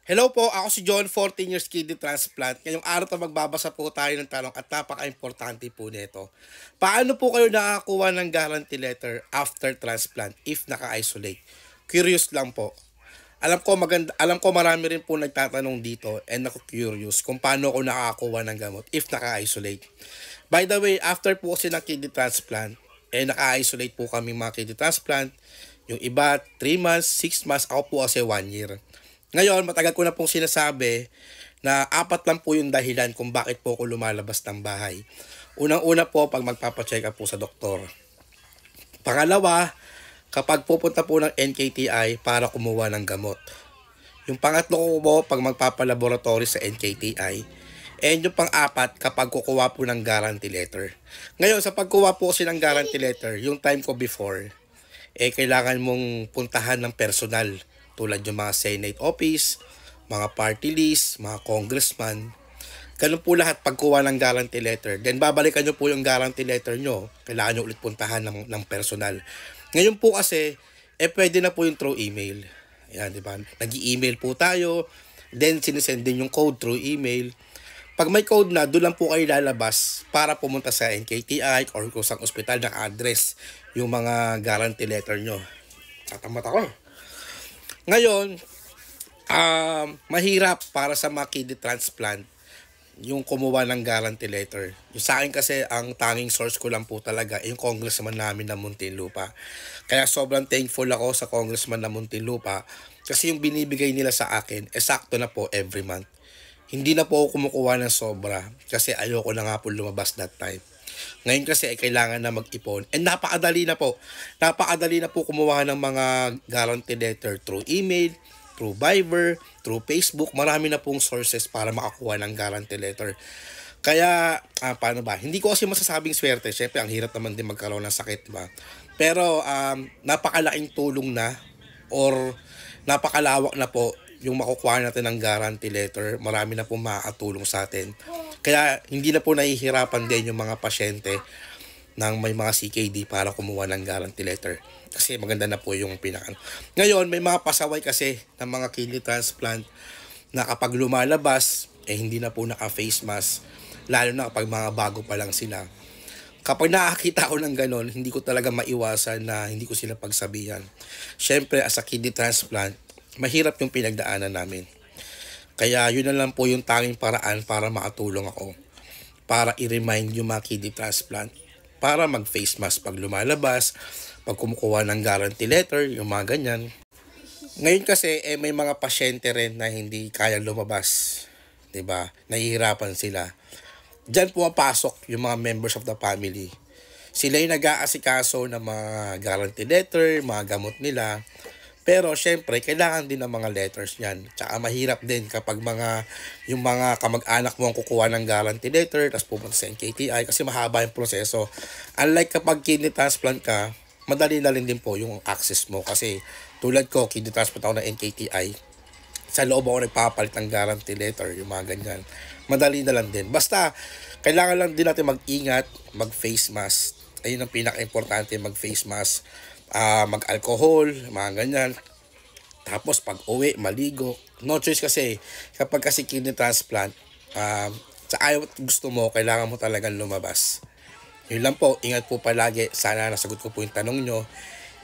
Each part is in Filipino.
Hello po, ako si John, 14 years kidney transplant. Ngayong araw na magbabasa po tayo ng tanong at napaka-importante po nito. Paano po kayo nakakuha ng guarantee letter after transplant if naka-isolate? Curious lang po. Alam ko marami rin po nagtatanong dito and ako curious kung paano ako nakakakuha ng gamot if naka-isolate. By the way, after po kasi ng kidney transplant, naka-isolate po kami mga kidney transplant. Yung iba, 3 months, 6 months, ako po kasi 1 year. Ngayon, matagal ko na pong sinasabi na apat lang po yung dahilan kung bakit po ako lumalabas ng bahay. Unang-una po, pag magpapacheck up po sa doktor. Pangalawa, kapag pupunta po ng NKTI para kumuha ng gamot. Yung pangatlo ko po, pag magpapalaboratory sa NKTI. And yung pang-apat, kapag kukuha po ng guarantee letter. Ngayon, sa pagkuha po kasi ng guarantee letter, yung time ko before, kailangan mong puntahan ng personal tulad yung mga Senate office, mga party list, mga congressman. Ganun po lahat pagkuha ng guarantee letter. Then babalikan nyo po yung guarantee letter nyo. Kailangan nyo ulit puntahan ng personal. Ngayon po kasi, pwede na po yung through email. Ayan, di ba? Nag-i-email po tayo. Then sinisend din yung code through email. Pag may code na, doon lang po kayo lalabas para pumunta sa NKTI or kung sa ospital ng address yung mga guarantee letter nyo. Tatamat ako. Ngayon, mahirap para sa mga kidney transplant yung kumuha ng guarantee letter. Yung sa akin kasi, ang tanging source ko lang po talaga yung congressman namin na Muntinlupa. Kaya sobrang thankful ako sa congressman na Muntinlupa kasi yung binibigay nila sa akin, sakto na po every month. Hindi na po ako kumukuha ng sobra kasi ayoko na nga po lumabas that time. Ngayon kasi kailangan na mag-ipon. And napakadali na po. Napakadali na po kumuha ng mga guarantee letter through email, through Viber, through Facebook. Marami na pong sources para makakuha ng guarantee letter. Kaya, paano ba? Hindi ko kasi masasabing swerte. Siyempre, ang hirap naman din magkaroon ng sakit, ba? Pero, napakalaking tulong na or napakalawak na po yung makukuha natin ng guarantee letter. Marami na po makakatulong sa atin. Kaya hindi na po nahihirapan din yung mga pasyente ng may mga CKD para kumuha ng guarantee letter. Kasi maganda na po yung pinaka. Ngayon, may mga pasaway kasi ng mga kidney transplant na kapag lumalabas, hindi na po naka-face mask. Lalo na kapag mga bago pa lang sila. Kapag nakakita ko ng ganon, hindi ko talaga maiwasan na hindi ko sila pagsabihan. Siyempre, as a kidney transplant, mahirap yung pinagdaanan namin. Kaya yun na lang po yung tanging paraan para makatulong ako. Para i-remind yung mga kidney transplant. Para mag-face mask pag lumalabas, pag kumukuha ng guarantee letter, yung mga ganyan. Ngayon kasi may mga pasyente rin na hindi kaya lumabas. 'Di ba? Nahihirapan sila. Diyan pumapasok yung mga members of the family. Sila yung nag-aasikaso ng mga guarantee letter, mga gamot nila. Pero syempre, kailangan din ng mga letters niyan. Tsaka mahirap din kapag yung mga kamag-anak mo ang kukuha ng guarantee letter, tapos pupunta sa NKTI kasi mahaba yung proseso. Unlike kapag kidney transplant ka, madali na rin din po yung access mo. Kasi tulad ko, kidney transplant ako ng NKTI. Sa loob ako nagpapalit ng guarantee letter, yung mga ganyan. Madali na lang din. Basta, kailangan lang din natin mag-ingat, mag-face mask. Ayun ang pinaka-importante, mag-face mask. Mag-alcohol, mga ganyan. Tapos pag uwi, maligo. No choice kasi. Kapag kasi kidney transplant, sa ayaw at gusto mo, kailangan mo talagang lumabas. Yun lang po, ingat po palagi. Sana nasagot ko po yung tanong nyo.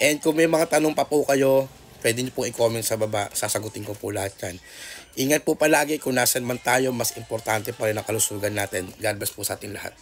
And kung may mga tanong pa po kayo, pwede nyo po i-comment sa baba. Sasagutin ko po lahat yan. Ingat po palagi kung nasan man tayo, mas importante pa rin ang kalusugan natin. God bless po sa ating lahat.